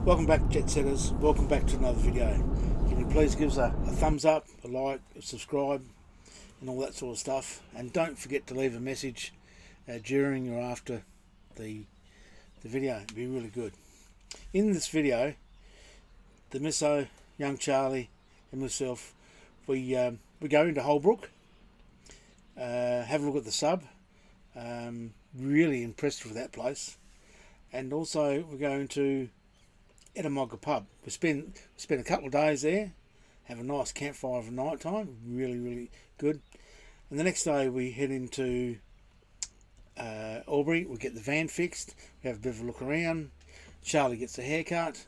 Welcome back, jet setters. Welcome back to another video. Can you please give us a thumbs up, a like, a subscribe, and all that sort of stuff. And don't forget to leave a message during or after the video. It'd be really good. In this video, the misso, young Charlie, and myself, we go into Holbrook, have a look at the sub. Really impressed with that place. And also we're going to Ettamoga pub. We spend a couple of days there, have a nice campfire of a night time, really good. And the next day we head into Albury. We get the van fixed, we have a bit of a look around, Charlie gets a haircut,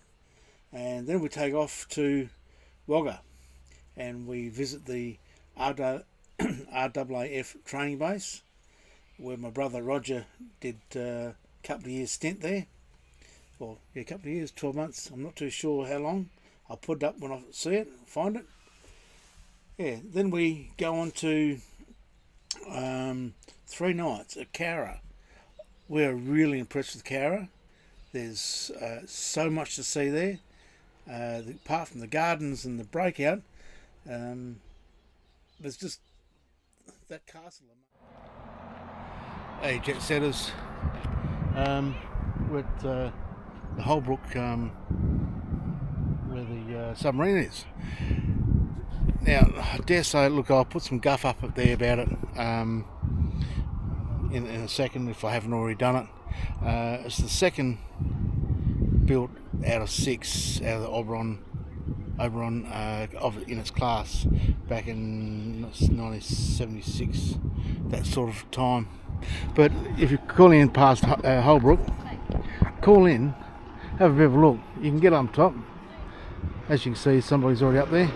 and then we take off to Wagga and we visit the RAAF Training base, where my brother Roger did a couple of years stint there. Well, yeah, a couple of years, 12 months, I'm not too sure how long. I'll put it up when I see it, find it. Yeah, then we go on to 3 nights at Cowra. We're really impressed with Cowra. There's so much to see there. Apart from the gardens and the breakout, there's just that castle. Hey, jet setters, we're at the Holbrook, where the submarine is. Now, I dare say, look, I'll put some guff up there about it in a second if I haven't already done it. It's the second built out of 6 out of the Oberon in its class back in 1976, that sort of time. But if you're calling in past Holbrook, call in, have a bit of a look. You can get on top. As you can see, somebody's already up there.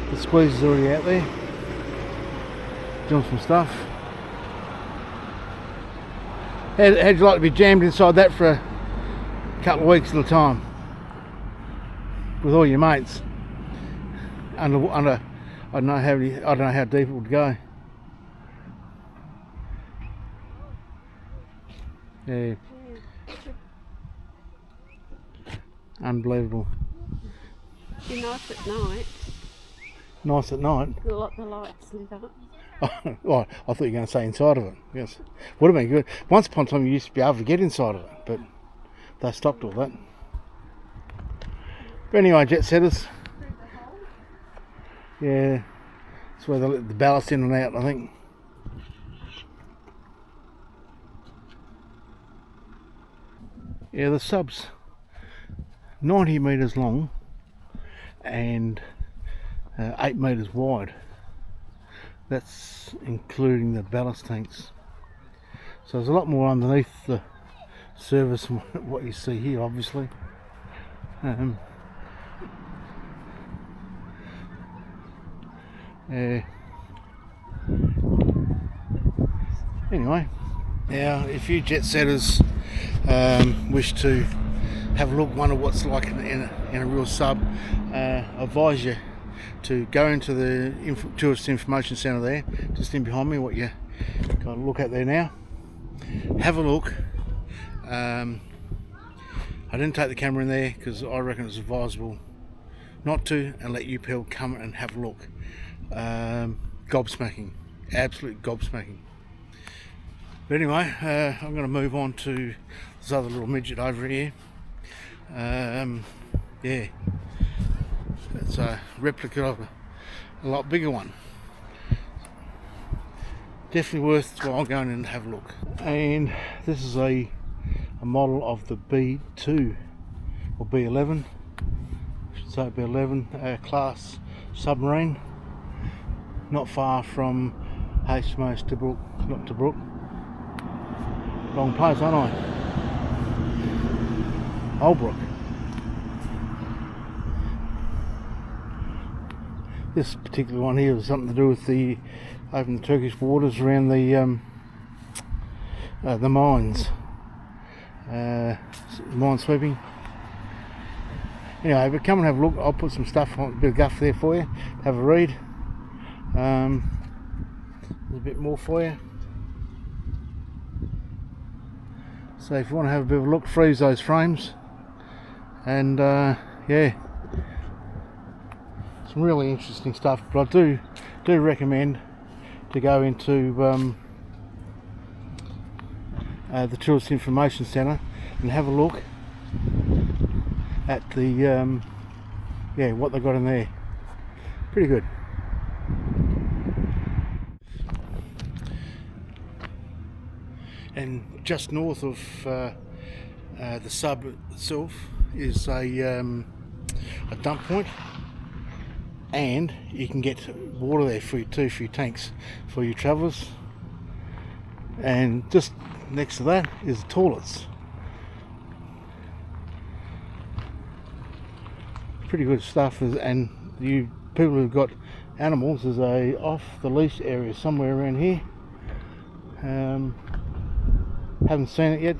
The squeeze is already out there doing some stuff. How'd you like to be jammed inside that for a couple of weeks at a time with all your mates under I don't know how deep it would go. Yeah. Unbelievable. Be nice at night. Nice at night? The lights lit up. Oh, I thought you were going to say inside of it. Yes. Would have been good. Once upon a time you used to be able to get inside of it, but they stopped all that. But anyway, jet setters. Yeah. That's where they let the ballast in and out, I think. Yeah, the sub's 90 metres long and 8 metres wide. That's including the ballast tanks. So there's a lot more underneath the surface than what you see here, obviously. Anyway, now if you jet setters wish to have a look, wonder what's like in a real sub, I advise you to go into the Tourist Information Centre there, just in behind me, what you got to look at there now. Have a look. I didn't take the camera in there because I reckon it's advisable not to, and let you people come and have a look. Gobsmacking, absolute gobsmacking. But anyway, I'm going to move on to this other little midget over here. Yeah, it's a replica of a lot bigger one. Definitely worthwhile going in and have a look. And this is a model of the B2 or B11, I should say B11 class submarine. Not far from HMAS Tobruk, not Tobruk. Wrong place, aren't I? Holbrook. This particular one here was something to do with the opening the Turkish waters around the mines, mine sweeping. Anyway, but come and have a look. I'll put some stuff on, a bit of guff there for you. Have a read. There's a bit more for you. So if you want to have a bit of a look, freeze those frames. and yeah, some really interesting stuff. But I do recommend to go into the Tourist Information Centre and have a look at the yeah, what they got in there. Pretty good. And just north of the sub itself is a dump point, and you can get water there for your tanks for your travellers. And just next to that is the toilets. Pretty good stuff. And you people who've got animals, there's a off the leash area somewhere around here. Haven't seen it yet,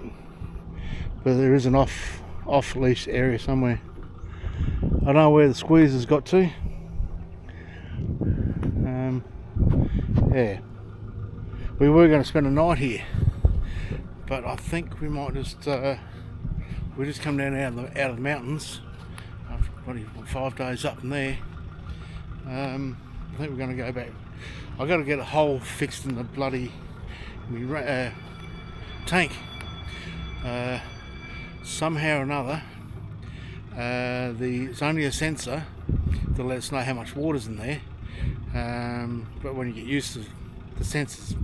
but there is an off leash area somewhere. I don't know where the squeeze has got to. Yeah, we were going to spend a night here, but I think we might just we just come down out of the mountains after probably 5 days up in there. I think we're going to go back. I've got to get a hole fixed in the bloody tank somehow or another. It's only a sensor to let us know how much water's in there, but when you get used to the sensors,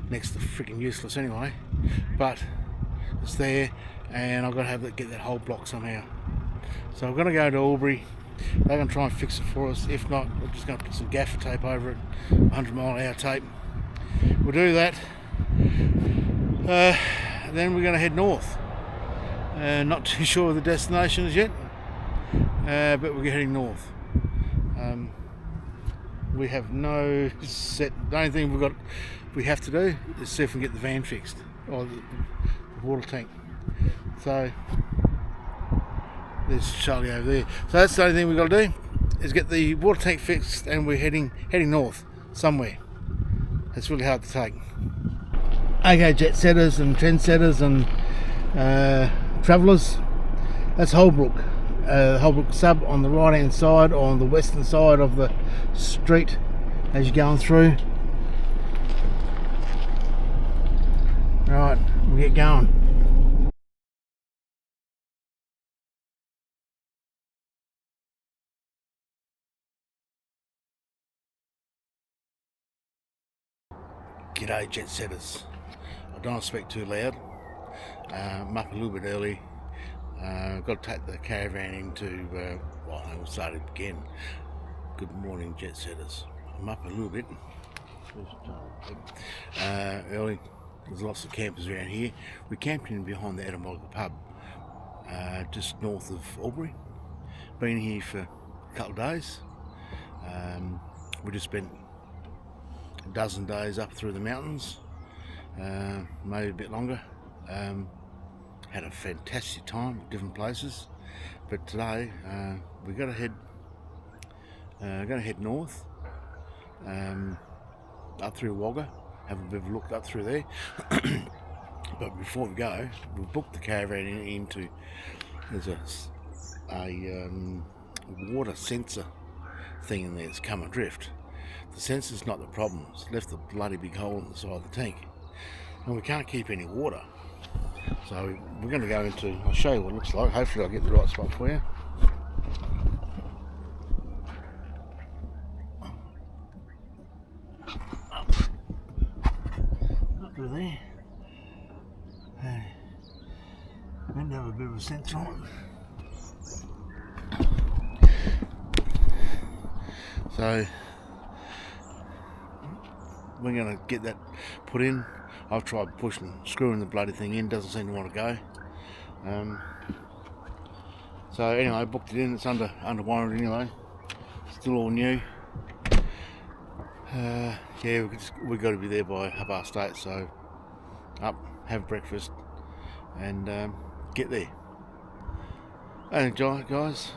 next to freaking useless anyway, but it's there, and I've got to get that whole block somehow. So I'm going to go to Albury. They're going to try and fix it for us. If not, we're just going to put some gaffer tape over it, 100-mile-an-hour tape. We'll do that. Then we're going to head north. Not too sure of the destination as yet, but we're heading north. We have no set. The only thing we have to do is see if we can get the van fixed, or the water tank. So there's Charlie over there. So that's the only thing we've got to do, is get the water tank fixed, and we're heading north somewhere. It's really hard to take. Okay, jet setters and trendsetters and travellers, that's Holbrook. Holbrook sub on the right hand side, or on the western side of the street as you're going through. Right, we'll get going. G'day jet setters. I don't want to speak too loud. I'm up a little bit early. I've got to take the caravan into, well, we'll start it again. Good morning jet setters. I'm up a little bit early. There's lots of campers around here. We camped in behind the Ettamoga pub, just north of Albury. Been here for a couple of days. We just spent a dozen days up through the mountains, maybe a bit longer. Had a fantastic time at different places, but today we're going to head north, up through Wagga, have a bit of a look up through there. But before we go, we've booked the caravan into, there's a water sensor thing in there that's come adrift. The sensor's not the problem, it's left a bloody big hole in the side of the tank, and we can't keep any water. So we're going to go into, I'll show you what it looks like. Hopefully I'll get the right spot for you. Up to there. Meant to have a bit of a sensor on it. So we're going to get that put in. I've tried pushing, screwing the bloody thing in, doesn't seem to want to go. So anyway, I booked it in, it's under warranty anyway, still all new. Yeah, we've got to be there by 8:30, so up, have breakfast, and get there. And enjoy it, guys.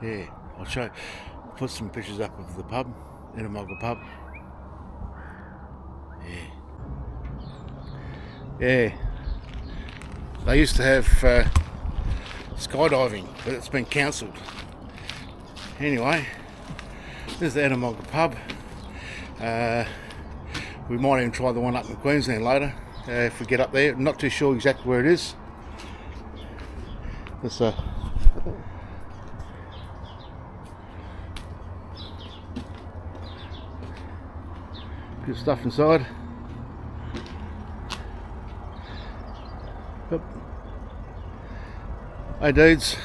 Yeah, I'll put some pictures up of the pub, Ettamoga pub. Yeah, They used to have skydiving, but it's been cancelled. Anyway, this is the Ettamoga pub. We might even try the one up in Queensland later if we get up there. Not too sure exactly where it is. There's good stuff inside. Yep. Hey dudes,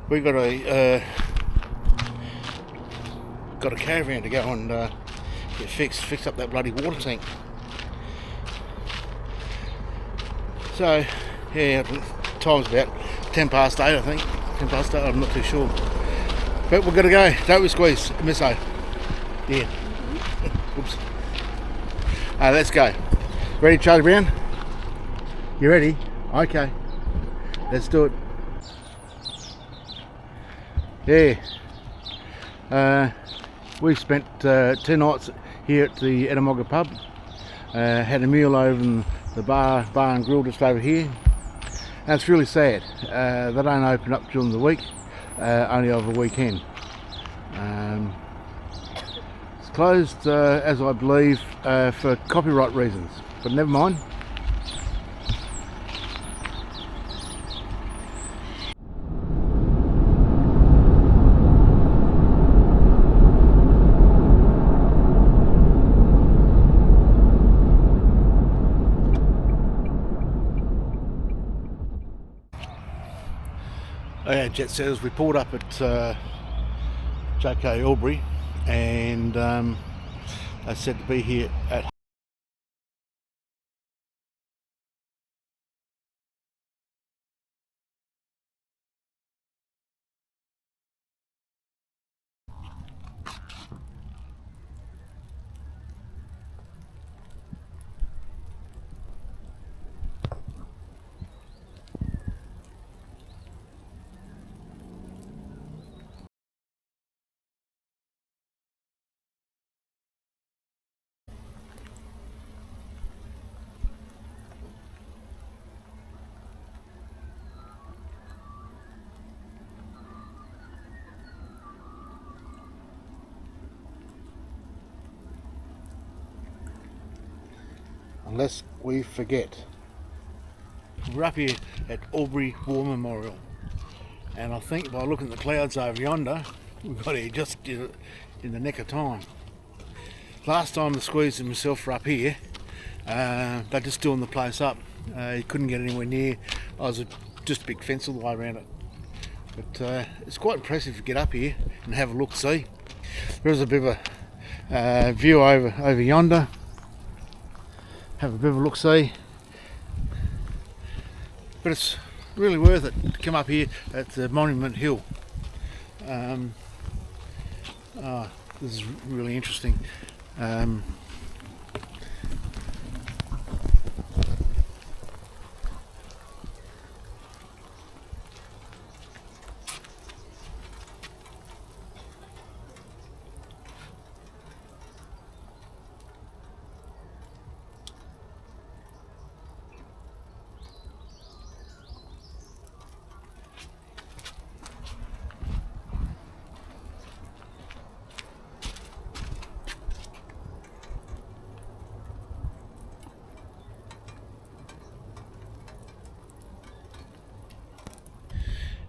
we got a caravan to go and get fix up that bloody water tank. So yeah, time's about 10 past 8 I think. 10 past 8, I'm not too sure. But we're gonna go, don't we squeeze? Misso. Yeah. Oops. Let's go. Ready, Charlie Brown? You ready? Okay. Let's do it. Yeah. We spent 2 nights here at the Ettamoga pub. Had a meal over in the bar and grill just over here. And it's really sad. They don't open up during the week, only over the weekend. It's closed, as I believe, for copyright reasons, but never mind. Okay, jet setters, we pulled up at JK Albury, and they said to be here at unless we forget. We're up here at Albury War Memorial, and I think by looking at the clouds over yonder, we got here just in the nick of time. Last time the squeeze and myself were up here, they're just doing the place up. You couldn't get anywhere near. I was just a big fence all the way around it. But it's quite impressive to get up here and have a look, see. There's a bit of a view over yonder. Have a bit of a look, see. But it's really worth it to come up here at the Monument Hill. This is really interesting.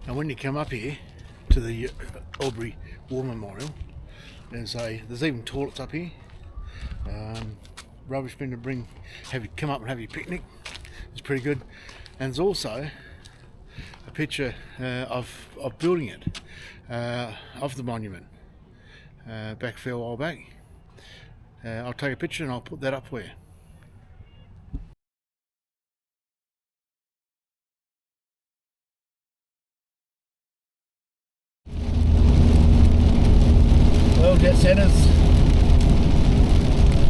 And when you come up here to the Albury War Memorial, there's even toilets up here. Rubbish bin to have you come up and have your picnic. It's pretty good. And there's also a picture of building it, of the monument, back a fair while back. I'll take a picture and I'll put that up for you. Well, jet setters,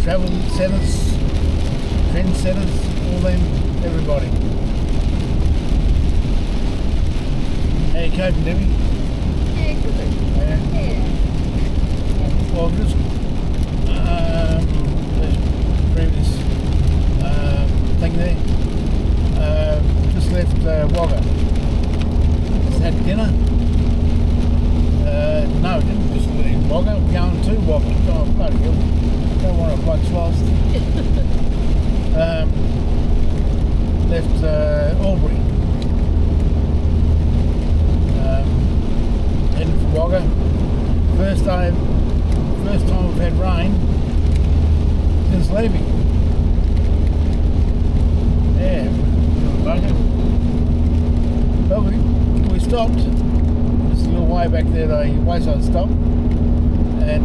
travel setters, trend setters, all them, everybody. How you coping, Debbie? Yeah, good. Yeah. Well, just the previous thing there. first time we've had rain since leaving. Yeah, bugger. But we stopped. Just a little way back there, the wayside stop, and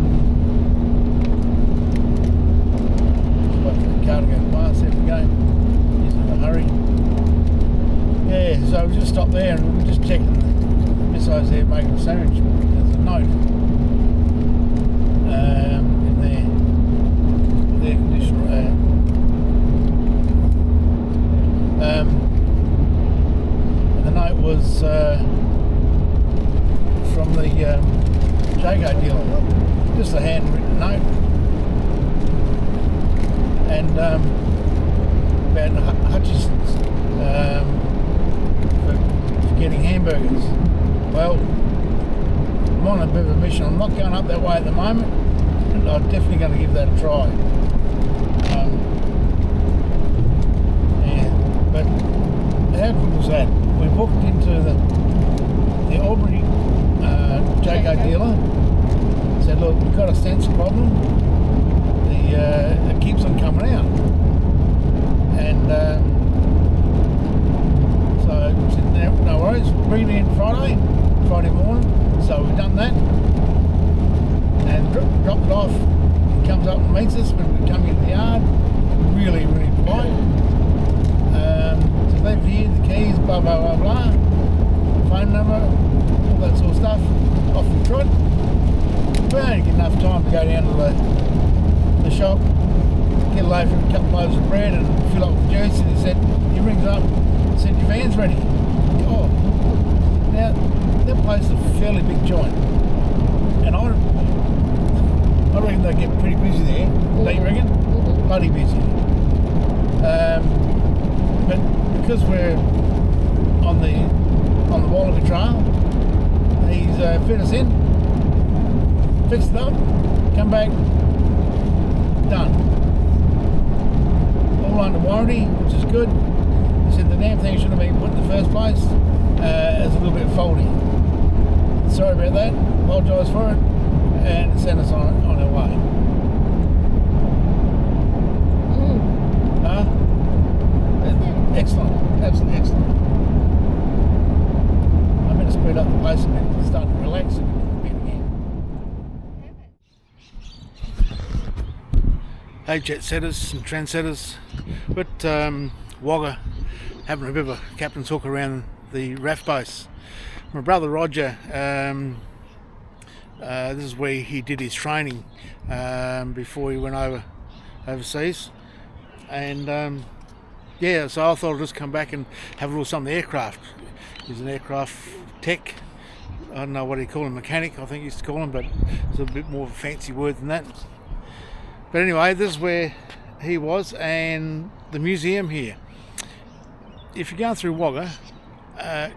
just wait for the car to go past. There we go. He's in a hurry. Yeah, so we just stopped there and we were just checking the missiles there making a sandwich. There's a note in there. The air conditioner. And the note was from the Jago dealer. Just a handwritten note. And about Hutchison's. For getting hamburgers. Well, I'm on a bit of a mission. I'm not going up that way at the moment. I'm definitely going to give that a try. Yeah, but how good was that? We booked into the Albury Jago dealer. Said, look, we've got a sensor problem. It keeps on coming out, and so we said, no worries, bring it in Friday morning. So we've done that and dropped it off. He comes up and meets us when we come into the yard. Really, really polite. So leave here, the keys, blah, blah, blah, blah. Phone number, all that sort of stuff. Off we trot. We only get enough time to go down to the shop, get a loaf of a couple of loaves of bread and fill up with juice. And he rings up, said, your van's ready. Oh, now that place is a fairly big joint, and I reckon they get pretty busy there. Don't you reckon? Bloody busy. But because we're on the Wallaby Trail, he's fit us in, fixed it up, come back, done. All under warranty, which is good. He said the damn thing should have been put in the first place. It's a little bit faulty. Sorry about that. Apologise for it, and send us on our way. Excellent, absolutely excellent. I'm going to speed up the pace a bit and start to relax a bit again. Hey jet setters and trendsetters, but Wagga having a bit of a captain's hook around the RAAF base. My brother Roger, this is where he did his training before he went overseas, and yeah, so I thought I'd just come back and have a little something aircraft. He's an aircraft tech. I don't know what he call him, mechanic I think he used to call him, but it's a bit more of a fancy word than that. But anyway, this is where he was, and the museum here. If you're going through Wagga,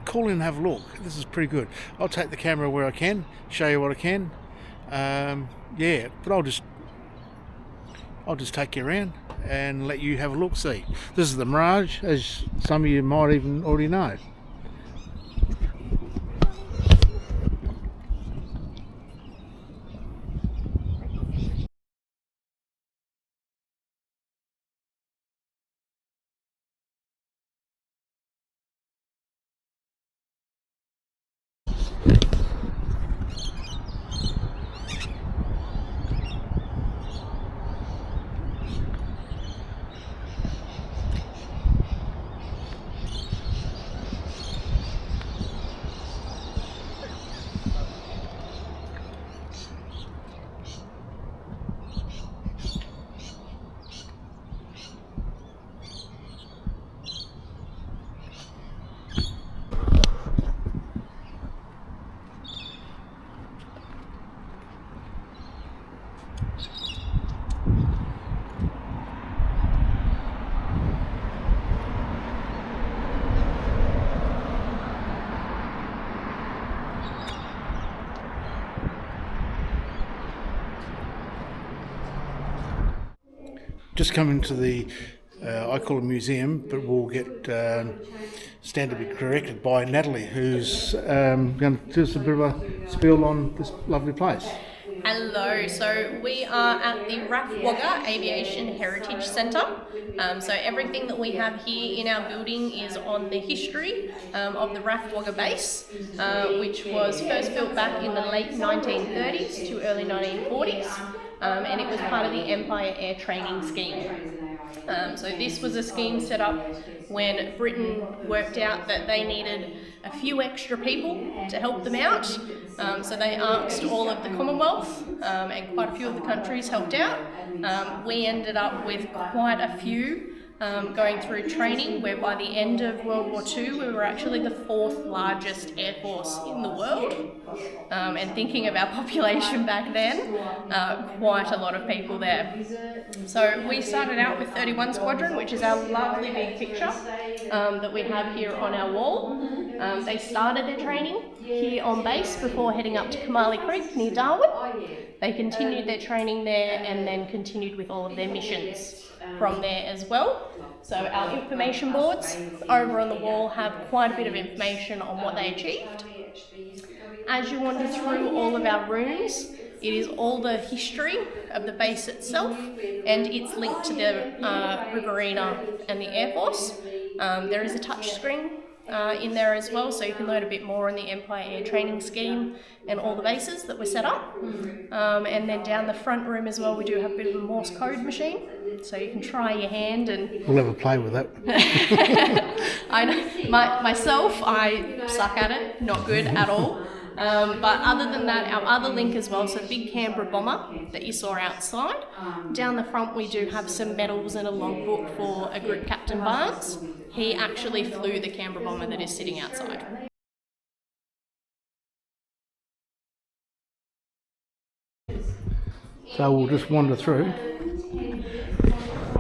call in and have a look. This is pretty good. I'll take the camera where I can, show you what I can. Yeah, but I'll just take you around and let you have a look. See, this is the Mirage, as some of you might even already know. Just coming to the, I call it a museum, but we'll get stand to be corrected by Natalie, who's going to do us a bit of a spiel on this lovely place. Hello, so we are at the RAAF Wagga Aviation Heritage Centre. So everything that we have here in our building is on the history of the RAAF Wagga base, which was first built back in the late 1930s to early 1940s, and it was part of the Empire Air Training Scheme. So this was a scheme set up when Britain worked out that they needed a few extra people to help them out. So they asked all of the Commonwealth, and quite a few of the countries helped out. We ended up with quite a few going through training, where by the end of World War II we were actually the 4th largest air force in the world. And thinking of our population back then, quite a lot of people there. So we started out with 31 Squadron, which is our lovely big picture that we have here on our wall. They started their training here on base before heading up to Kamali Creek near Darwin. They continued their training there and then continued with all of their missions from there as well. So our information boards over on the wall have quite a bit of information on what they achieved. As you wander through all of our rooms, it is all the history of the base itself, and it's linked to the Riverina and the Air Force. There is a touch screen in there as well, so you can learn a bit more on the Empire Air Training Scheme and all the bases that were set up. And then down the front room as well, we do have a bit of a Morse code machine, so you can try your hand and... We'll have a play with that. I know, myself, I suck at it, not good at all. But other than that, our other link as well, so the big Canberra bomber that you saw outside. Down the front we do have some medals and a logbook for a Group Captain Barnes. He actually flew the Canberra bomber that is sitting outside. So we'll just wander through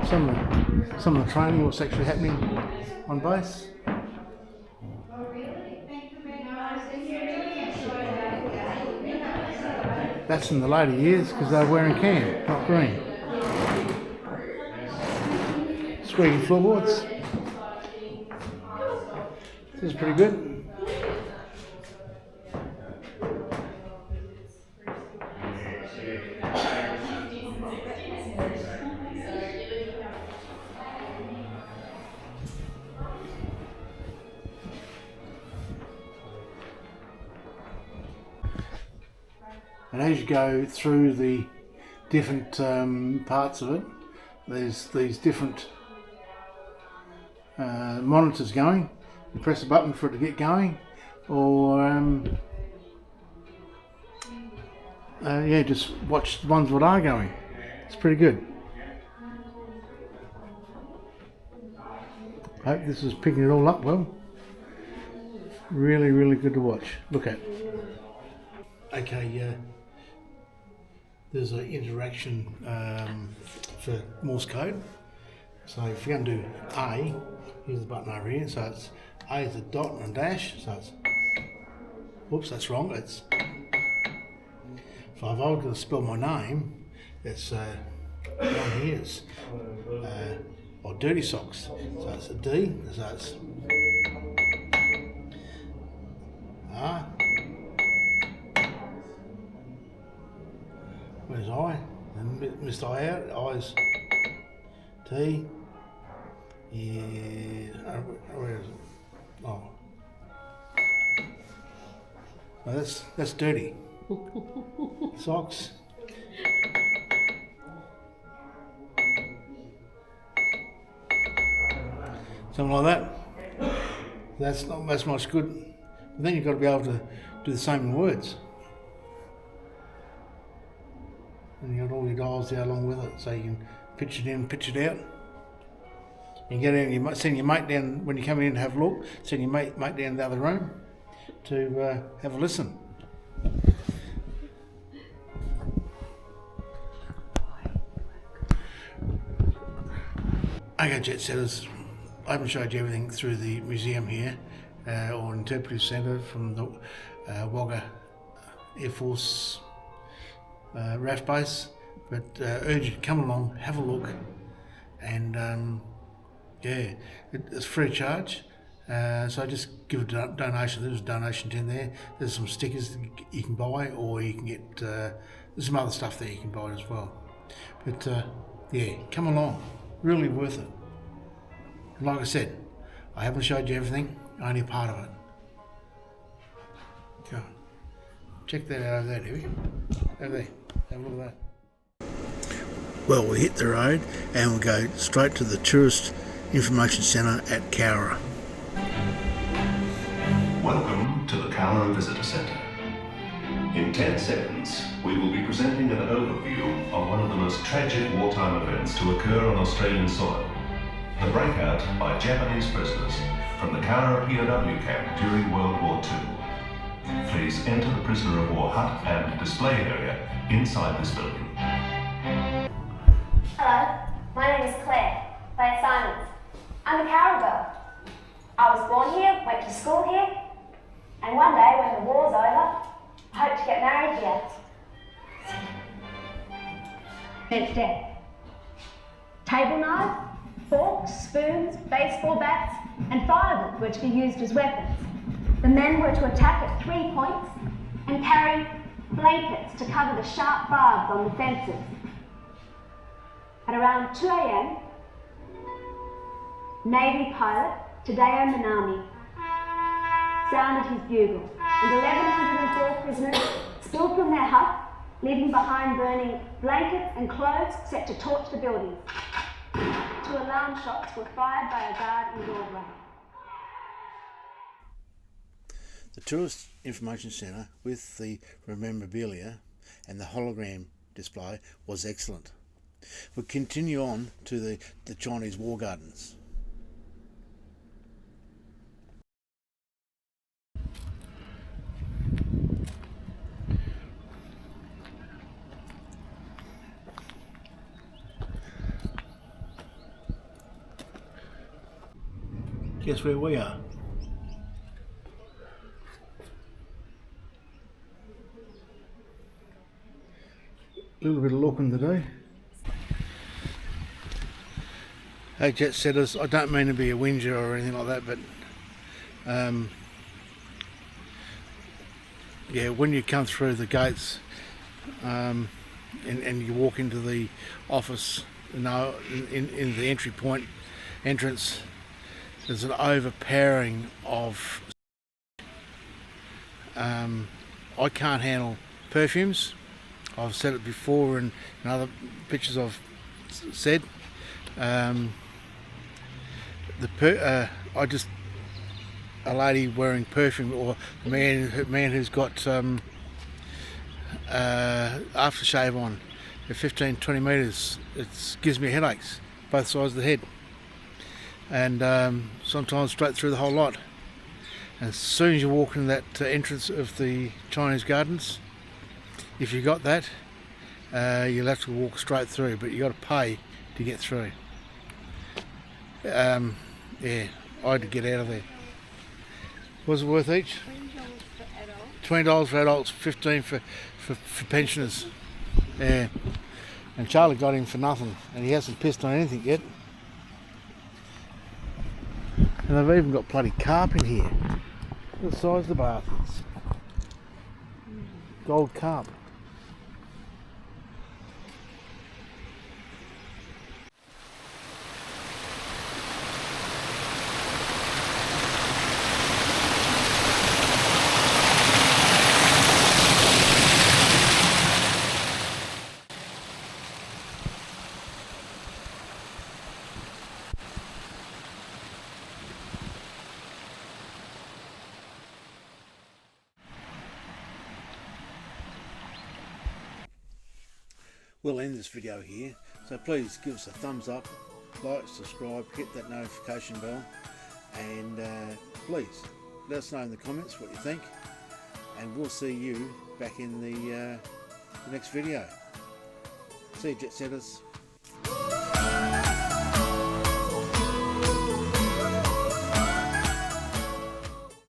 some of the training, what's actually happening on base. That's in the later years because they're wearing can, not green. Squeaky floorboards. This is pretty good. And as you go through the different parts of it, there's these different monitors going. You press a button for it to get going, or yeah, just watch the ones that are going. It's pretty good. I hope this is picking it all up well. Really, really good to watch. Look at. Okay, there's an interaction for Morse code. So if you're going to do A, here's the button over here. So it's A is a dot and a dash. So it's, whoops, that's wrong. It's, if I was going to spell my name, it's down here. It's or dirty socks. So it's a D. So it's R. Where's I? And missed I out. I's T. Yeah. Where is it? Oh. Well, that's dirty. Socks. Something like that. That's not much good. But then you've got to be able to do the same in words. And you got all your dials there along with it, so you can pitch it in, pitch it out. You get in, you might send your mate down when you come in to have a look. Send your mate down the other room to have a listen. Okay, jet setters. I haven't showed you everything through the museum here, or interpretive centre from the Wagga Air Force RAAF base, but urge you to come along, have a look, and yeah, it's free of charge. So just give a donation. There's a donation tin there. There's some stickers you can buy, or you can get there's some other stuff there you can buy as well. But yeah, come along, really worth it. And like I said, I haven't showed you everything, only a part of it. Go on. Check that out over there, Debbie. Over there, have a look at that. Well, we hit the road and we'll go straight to the Tourist Information Centre at Cowra. Welcome to the Cowra Visitor Centre. In 10 seconds, we will be presenting an overview of one of the most tragic wartime events to occur on Australian soil. The breakout by Japanese prisoners from the Cowra POW camp during World War II. Please enter the prisoner of war hut and display area inside this building. Hello, my name is Claire, by assignment. I'm a Cowra girl. I was born here, went to school here, and one day when the war's over, I hope to get married here. It's dead. Table knives, forks, spoons, baseball bats, and firewood were to be used as weapons. The men were to attack at 3 points and carry blankets to cover the sharp barbs on the fences. At around 2 a.m, Navy pilot Tadeo Manami sounded his bugle, and 1,104 prisoners spilled from their hut, leaving behind burning blankets and clothes set to torch the building. 2 alarm shots were fired by a guard in doorway. The Tourist Information Centre with the memorabilia and the hologram display was excellent. We'll continue on to the Chinese War Gardens. Guess where we are? A little bit of looking today. Hey jet setters, I don't mean to be a whinger or anything like that, but yeah, when you come through the gates and you walk into the office, in the entry point entrance, there's an overpowering of I can't handle perfumes. I've said it before in other pictures I've said. A lady wearing perfume, or a man who's got aftershave on at 15-20 metres, it gives me headaches, both sides of the head, and sometimes straight through the whole lot. And as soon as you walk in that entrance of the Chinese Gardens, if you got that, you'll have to walk straight through, but you got to pay to get through. Yeah, I had to get out of there. Was it worth each? $20 for adults, $15 for pensioners. Yeah, and Charlie got him for nothing, and he hasn't pissed on anything yet. And they've even got bloody carp in here. Look at the size of the bath. Gold carp. We'll end this video here, so please give us a thumbs up, like, subscribe, hit that notification bell, and please let us know in the comments what you think, and we'll see you back in the next video. See you, jet setters.